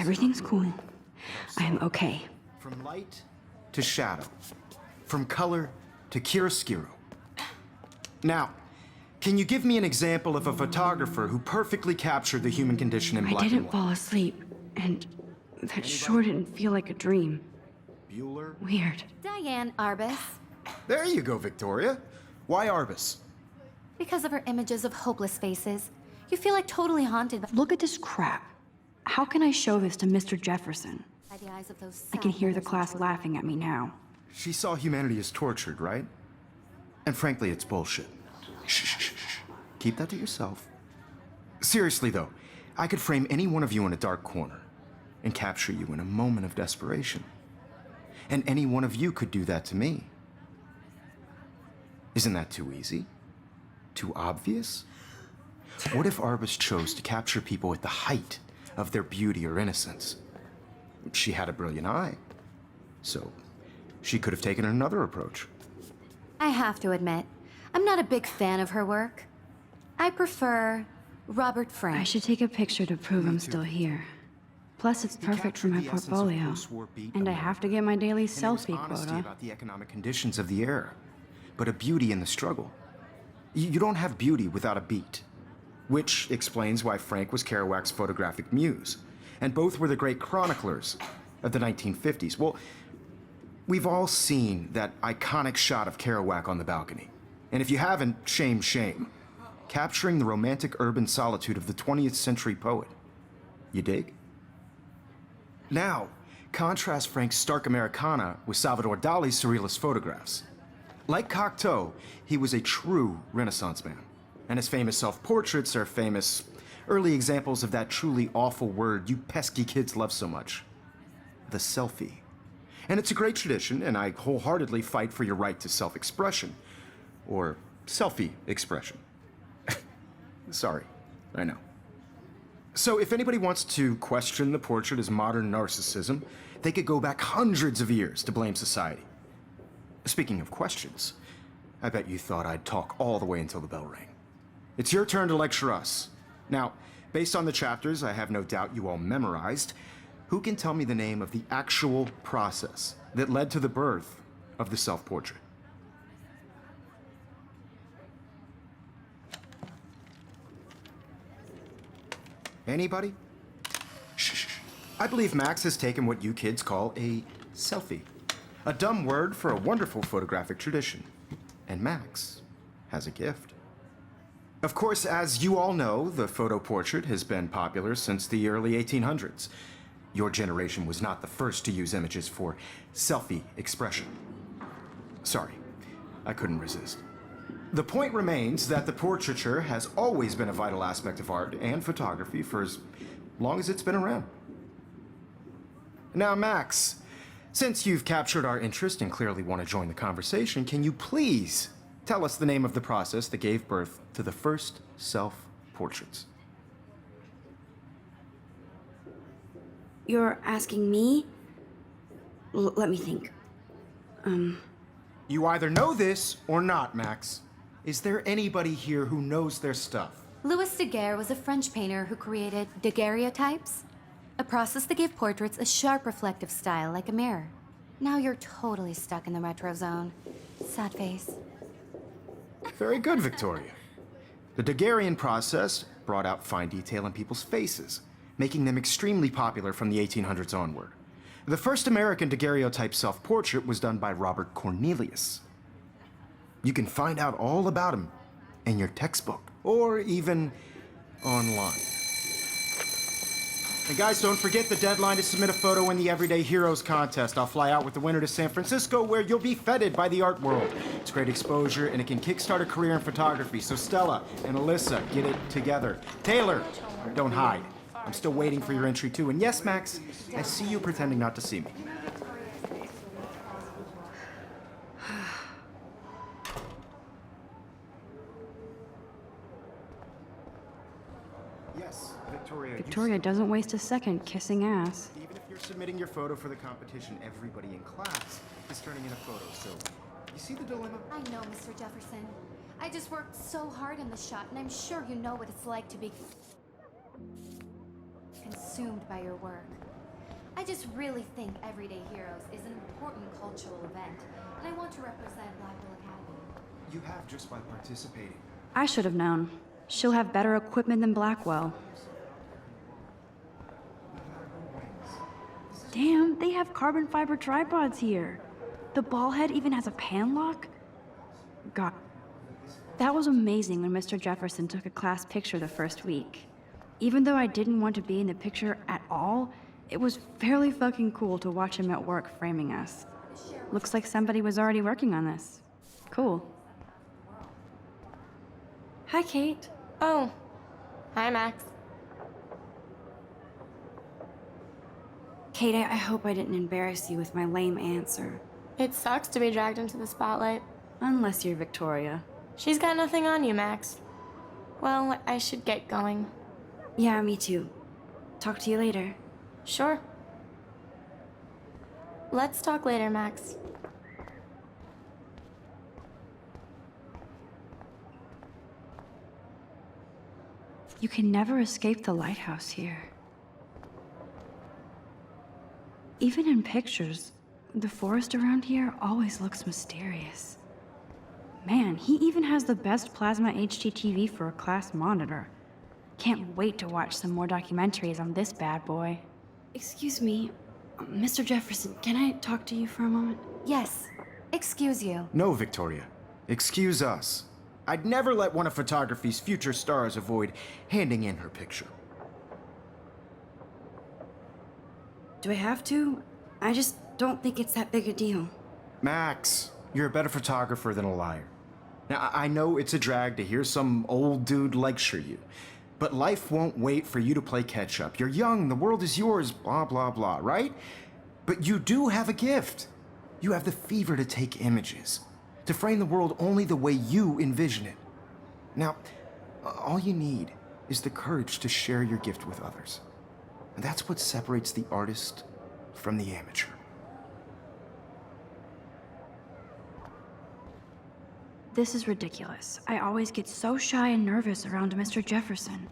Everything's cool. I am okay. From light to shadow. From color to chiaroscuro. Now, can you give me an example of a photographer who perfectly captured the human condition in black I and didn't white? fall asleep, and that sure didn't feel like a dream. Bueller? Weird. Diane Arbus. There you go, Victoria. Why Arbus? Because of her images of hopeless faces, you feel like totally haunted Look at this crap. How can I show this to Mr. Jefferson? by the eyes of those. I can hear the sad class mothers and children. laughing at me now. She saw humanity as tortured, right? And frankly, it's bullshit. Shh. Keep that to yourself. Seriously, though, I could frame any one of you in a dark corner and capture you in a moment of desperation. And any one of you could do that to me. Isn't that too easy? Too obvious? What if Arbus chose to capture people at the height of their beauty or innocence? She had a brilliant eye, so she could have taken another approach. I have to admit, I'm not a big fan of her work. I prefer Robert Frank. I should take a picture to prove I'm still here. Plus, it's perfect for my portfolio. And I have to get my daily And there was selfie honesty quota. about the economic conditions of the era, but a beauty in the struggle. You don't have beauty without a beat, which explains why Frank was Kerouac's photographic muse, and both were the great chroniclers of the 1950s. Well, we've all seen that iconic shot of Kerouac on the balcony. And if you haven't, shame, shame. Capturing the romantic urban solitude of the 20th century poet. You dig? Now, contrast Frank's stark Americana with Salvador Dali's surrealist photographs. Like Cocteau, he was a true Renaissance man, and his famous self-portraits are famous early examples of that truly awful word you pesky kids love so much, the selfie. And it's a great tradition, and I wholeheartedly fight for your right to self-expression, or selfie expression. Sorry, I know. So if anybody wants to question the portrait as modern narcissism, they could go back hundreds of years to blame society. Speaking of questions, I bet you thought I'd talk all the way until the bell rang. It's your turn to lecture us. Now, based on the chapters I have no doubt you all memorized, who can tell me the name of the actual process that led to the birth of the self-portrait? Anybody? Shh. I believe Max has taken what you kids call a selfie. A dumb word for a wonderful photographic tradition. And Max has a gift. Of course, as you all know, the photo portrait has been popular since the early 1800s. Your generation was not the first to use images for selfie expression. Sorry, I couldn't resist. The point remains that the portraiture has always been a vital aspect of art and photography for as long as it's been around. Now, Max, since you've captured our interest and clearly want to join the conversation, can you please tell us the name of the process that gave birth to the first self-portraits? You're asking me? Let me think. You either know this or not, Max. Is there anybody here who knows their stuff? Louis Daguerre was a French painter who created daguerreotypes, a process that gave portraits a sharp reflective style like a mirror. Now you're totally stuck in the retro zone. Sad face. Very good, Victoria. The Daguerrean process brought out fine detail in people's faces, making them extremely popular from the 1800s onward. The first American daguerreotype self-portrait was done by Robert Cornelius. You can find out all about him in your textbook, or even online. And guys, don't forget the deadline to submit a photo in the Everyday Heroes contest. I'll fly out with the winner to San Francisco, where you'll be feted by the art world. It's great exposure, and it can kickstart a career in photography. So Stella and Alyssa, get it together. Taylor, don't hide. I'm still waiting for your entry too. And yes, Max, I see you pretending not to see me. Yes, Victoria. Victoria doesn't waste a second kissing ass. Even if you're submitting your photo for the competition, everybody in class is turning in a photo. So, you see the dilemma? I know, Mr. Jefferson. I just worked so hard in the shot, and I'm sure you know what it's like to be... consumed by your work. I just really think Everyday Heroes is an important cultural event, and I want to represent Blackwell Academy. You have just by participating. I should have known. She'll have better equipment than Blackwell. Damn, they have carbon fiber tripods here. The ball head even has a pan lock? God, that was amazing when Mr. Jefferson took a class picture the first week. Even though I didn't want to be in the picture at all, it was fairly fucking cool to watch him at work framing us. Looks like somebody was already working on this. Cool. Hi, Kate. Oh. Hi, Max. Kate, I hope I didn't embarrass you with my lame answer. It sucks to be dragged into the spotlight. Unless you're Victoria. She's got nothing on you, Max. Well, I should get going. Yeah, me too. Talk to you later. Sure. Let's talk later, Max. You can never escape the lighthouse here. Even in pictures, the forest around here always looks mysterious. Man, he even has the best plasma HDTV for a class monitor. Can't wait to watch some more documentaries on this bad boy. Excuse me, Mr. Jefferson, can I talk to you for a moment? Yes. Excuse you. No, Victoria. Excuse us. I'd never let one of photography's future stars avoid handing in her picture. Do I have to? I just don't think it's that big a deal. Max, you're a better photographer than a liar. Now, I know it's a drag to hear some old dude lecture you, but life won't wait for you to play catch up. You're young, the world is yours, blah, blah, blah, right? But you do have a gift. You have the fever to take images, to frame the world only the way you envision it. Now, all you need is the courage to share your gift with others. And that's what separates the artist from the amateur. This is ridiculous. I always get so shy and nervous around Mr. Jefferson.